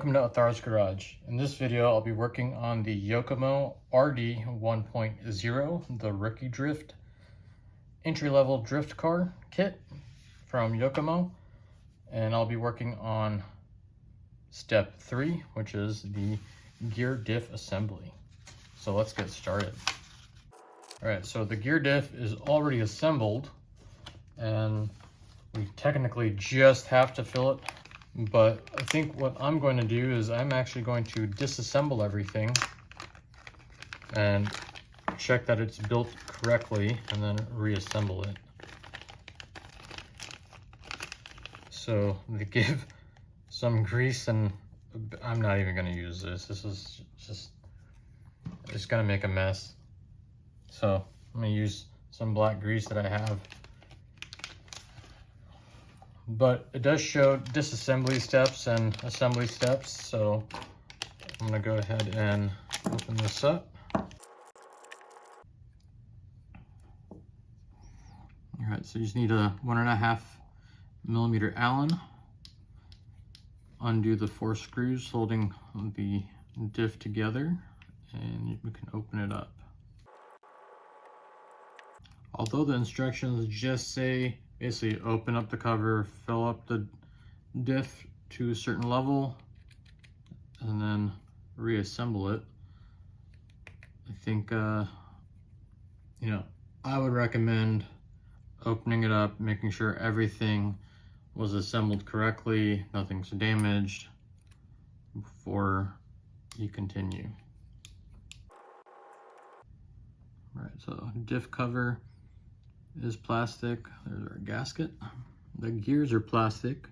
Welcome to HoustonRCRacers Garage. In this video, I'll be working on the Yokomo RD 1.0, the Rookie Drift entry-level drift car kit from Yokomo, and I'll be working on step 3, which is the gear diff assembly. So let's get started. All right, so the gear diff is already assembled, and we technically just have to fill it. But I think what I'm going to do is I'm actually going to disassemble everything and check that it's built correctly and then reassemble it. So to give some grease, and I'm not even going to use this. This is just going to make a mess. So I'm going to use some black grease that I have. But it does show disassembly steps and assembly steps, so I'm gonna go ahead and open this up. All right, so you just need a 1.5 millimeter Allen. Undo the 4 screws holding the diff together, and you can open it up. Although the instructions just say basically open up the cover, fill up the diff to a certain level, and then reassemble it, I think I would recommend opening it up, making sure everything was assembled correctly, nothing's damaged, before you continue. All right, so diff cover is plastic. There's our gasket. The gears are plastic,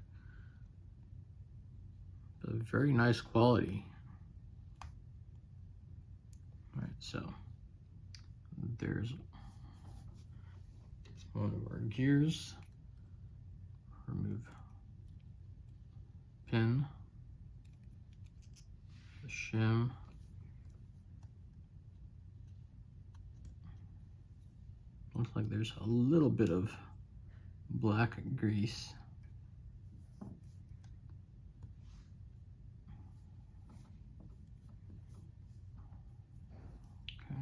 but very nice quality. All right, so there's one of our gears. Remove pin, the shim. Looks like there's a little bit of black grease. Okay.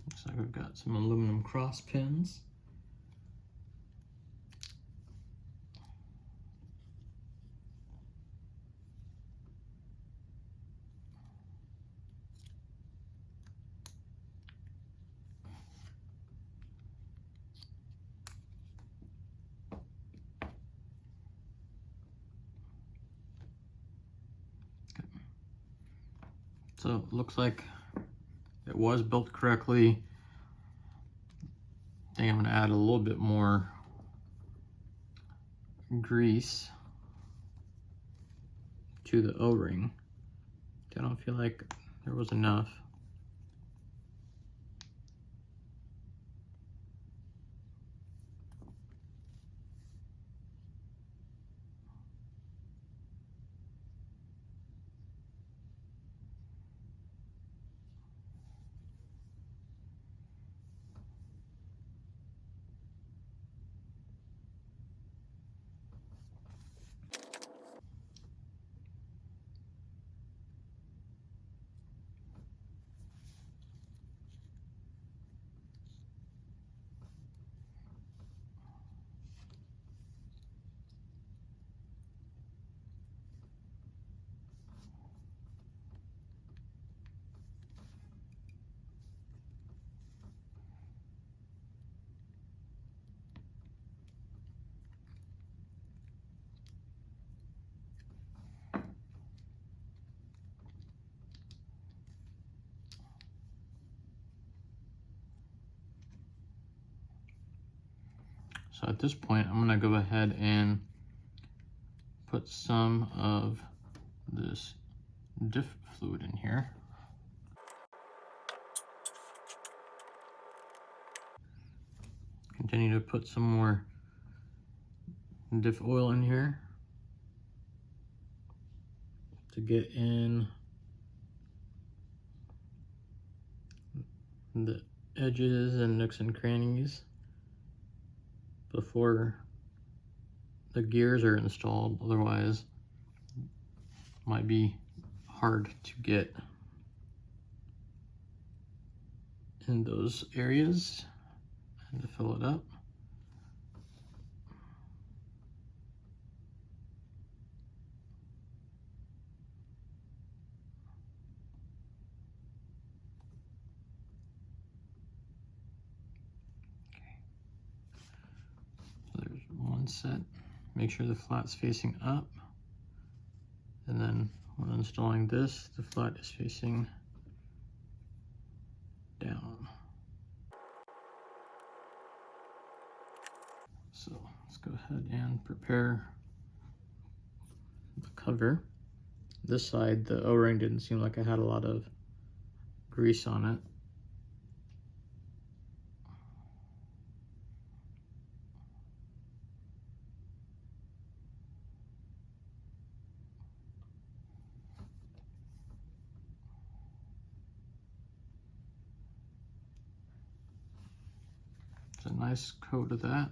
Looks like we've got some aluminum cross pins. So it looks like it was built correctly. I think I'm gonna add a little bit more grease to the O-ring. I don't feel like there was enough. So at this point, I'm gonna go ahead and put some of this diff fluid in here. Continue to put some more diff oil in here to get in the edges and nooks and crannies before the gears are installed, otherwise it might be hard to get in those areas and to fill it up. So there's one set. Make sure the flat's facing up, and then when installing this, the flat is facing down. So let's go ahead and prepare the cover. This side, the O-ring didn't seem like it had a lot of grease on it. It's a nice coat of that.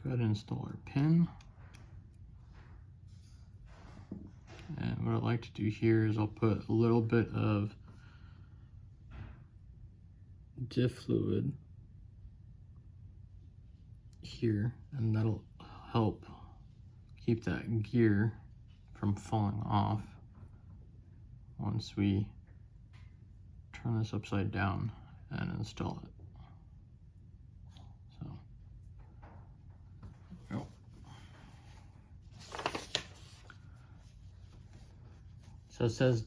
Go ahead and install our pin. And what I like to do here is I'll put a little bit of Diff fluid here, and that'll help keep that gear from falling off once we turn this upside down and install it. So it says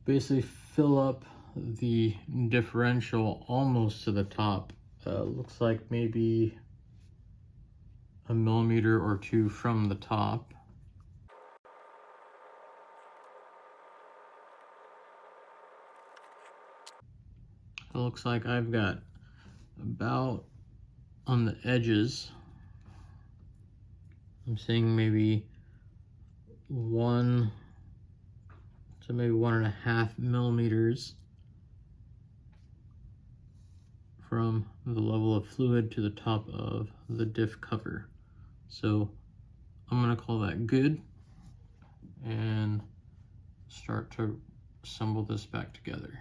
basically fill up the differential almost to the top. Looks like maybe a millimeter or two from the top. It looks like I've got about on the edges, I'm seeing maybe 1 to maybe 1.5 millimeters from the level of fluid to the top of the diff cover. So I'm going to call that good and start to assemble this back together.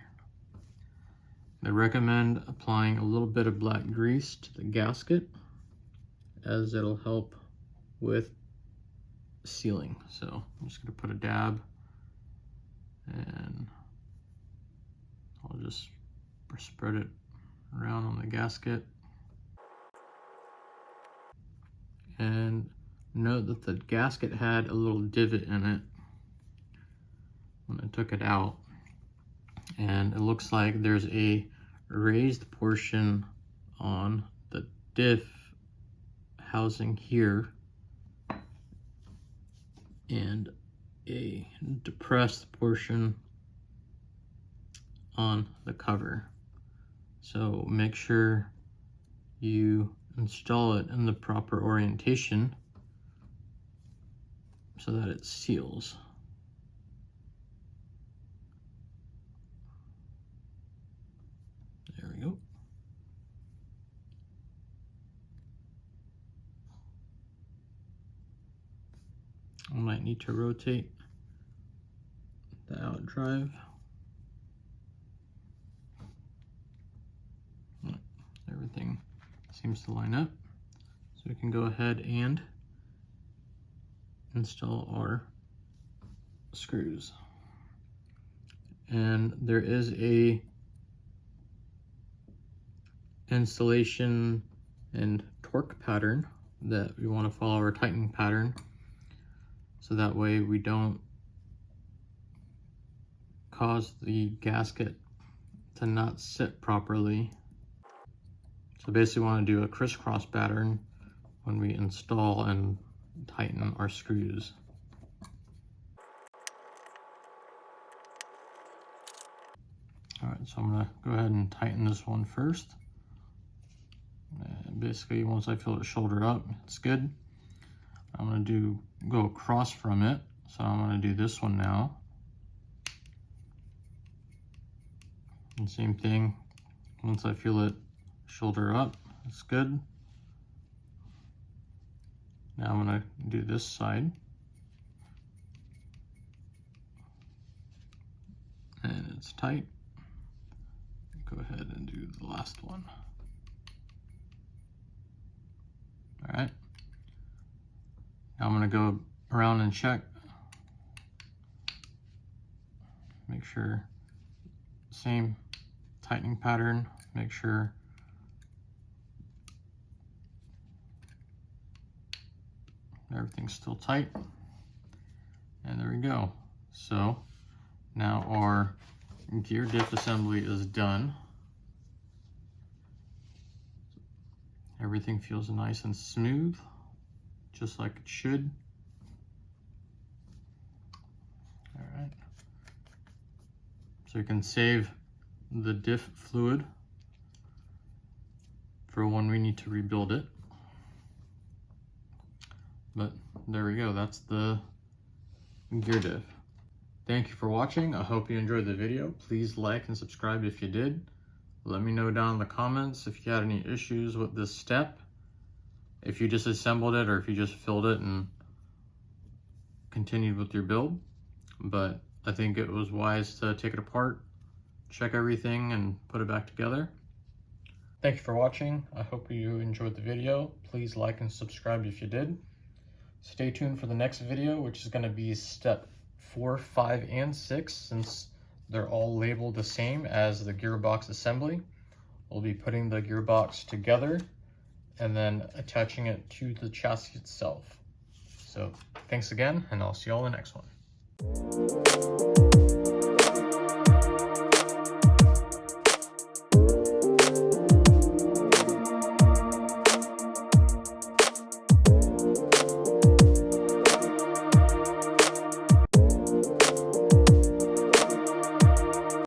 I recommend applying a little bit of black grease to the gasket, as it'll help with sealing. So I'm just going to put a dab, and I'll just spread it around on the gasket. And note that the gasket had a little divot in it when I took it out, and it looks like there's a raised portion on the diff housing here and a depressed portion on the cover. So make sure you install it in the proper orientation so that it seals. There we go. I might need to rotate the out drive. Everything seems to line up, so we can go ahead and install our screws. And there is a installation and torque pattern that we want to follow, our tightening pattern, so that way we don't cause the gasket to not sit properly. So basically we want to do a crisscross pattern when we install and tighten our screws. All right, so I'm gonna go ahead and tighten this one first. And basically, once I feel it shoulder up, it's good. I'm gonna go across from it. So I'm gonna do this one now. And same thing, once I feel it shoulder up, it's good. Now I'm gonna do this side. And it's tight. Go ahead and do the last one. All right. Now I'm gonna go around and check. Make sure, same tightening pattern, make sure everything's still tight. And there we go. So now our gear diff assembly is done. Everything feels nice and smooth, just like it should. All right. So you can save the diff fluid for when we need to rebuild it. But there we go, that's the gear diff. Thank you for watching. I hope you enjoyed the video. Please like and subscribe if you did. Let me know down in the comments if you had any issues with this step, if you disassembled it or if you just filled it and continued with your build. But I think it was wise to take it apart, check everything, and put it back together. Thank you for watching. I hope you enjoyed the video. Please like and subscribe if you did. Stay tuned for the next video, which is going to be step 4, 5, and 6, since they're all labeled the same as the gearbox assembly. We'll be putting the gearbox together and then attaching it to the chassis itself. So thanks again, and I'll see you all in the next one.